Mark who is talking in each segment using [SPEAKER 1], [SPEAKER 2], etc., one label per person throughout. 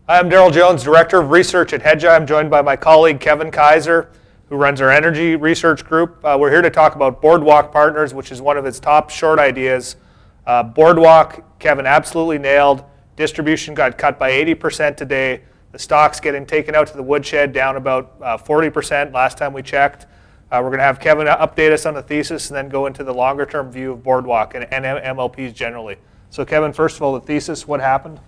[SPEAKER 1] I'm Daryl Jones, Director of Research at Hedgeye. I'm joined by my colleague Kevin Kaiser, who runs our energy research group. We're here to talk about Boardwalk Partners, which is one of its top short ideas. Boardwalk, Kevin absolutely nailed. Distribution got cut by 80% today. The stock's getting taken out to the woodshed, down about 40% last time we checked. We're going to have Kevin update us on the thesis and then go into the longer-term view of Boardwalk and MLPs generally. So Kevin, first of all, the thesis, what happened?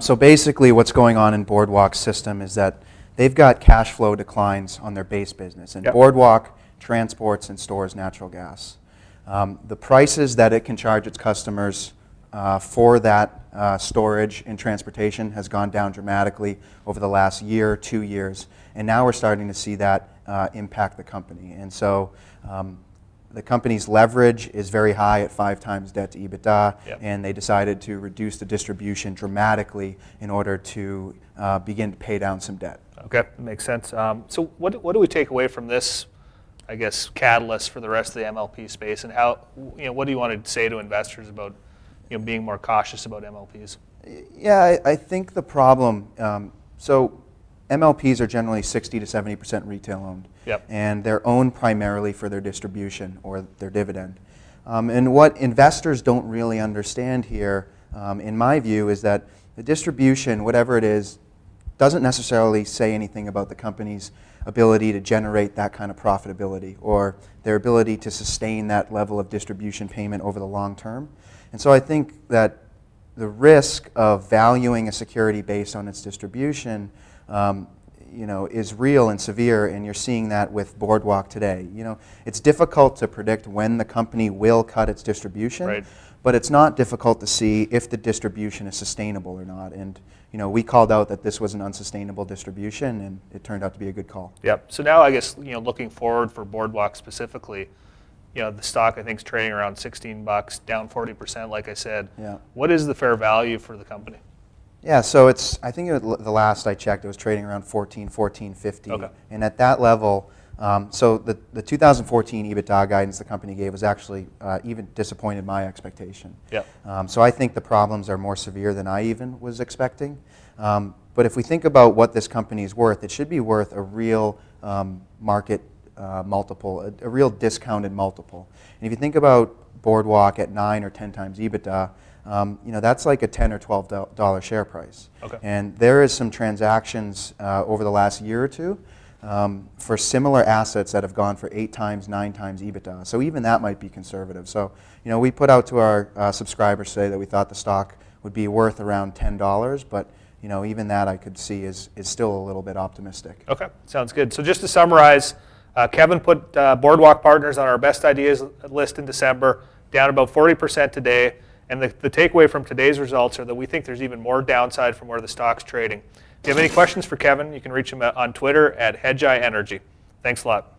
[SPEAKER 2] So basically what's going on in Boardwalk's system is that they've got cash flow declines on their base business. And Boardwalk transports and stores natural gas. The prices that it can charge its customers for that storage and transportation has gone down dramatically over the last year, 2 years. And now we're starting to see that impact the company. And so the company's leverage is very high at 5 times debt to EBITDA, and they decided to reduce the distribution dramatically in order to begin to pay down some debt.
[SPEAKER 1] Okay, that makes sense. So what do we take away from this, I guess, catalyst for the rest of the MLP space, and how, what do you want to say to investors about being more cautious about MLPs?
[SPEAKER 2] Yeah, I think the problem, so MLPs are generally 60 to 70% retail owned, and they're owned primarily for their distribution or their dividend. And what investors don't really understand here, in my view, is that the distribution, whatever it is, doesn't necessarily say anything about the company's ability to generate that kind of profitability or their ability to sustain that level of distribution payment over the long term. And so I think that the risk of valuing a security based on its distribution is real and severe, and you're seeing that with Boardwalk today. It's difficult to predict when the company will cut its distribution, but it's not difficult to see if the distribution is sustainable or not. And we called out that this was an unsustainable distribution, and it turned out to be a good call. Yep.
[SPEAKER 1] So now I guess looking forward for Boardwalk specifically, the stock I think is trading around $16, down 40%, like I said. Yeah. What is the fair value for the company?
[SPEAKER 2] Yeah, so I think the last I checked, it was trading around $14.50. Okay. And at that level, so the 2014 EBITDA guidance the company gave was actually even disappointed my expectation. Yeah. So I think the problems are more severe than I even was expecting. But if we think about what this company is worth, it should be worth a real market multiple, a real discounted multiple. And if you think about Boardwalk at 9 or 10 times EBITDA, that's like a $10 or $12 share price. Okay. And there is some transactions over the last year or two for similar assets that have gone for 8 times, 9 times EBITDA. So even that might be conservative. So we put out to our subscribers today that we thought the stock would be worth around $10, but even that I could see is still a little bit optimistic.
[SPEAKER 1] Okay, sounds good. So just to summarize, Kevin put Boardwalk Partners on our best ideas list in December, down about 40% today. And the takeaway from today's results are that we think there's even more downside from where the stock's trading. If you have any questions for Kevin, you can reach him on Twitter at Hedgeye Energy. Thanks a lot.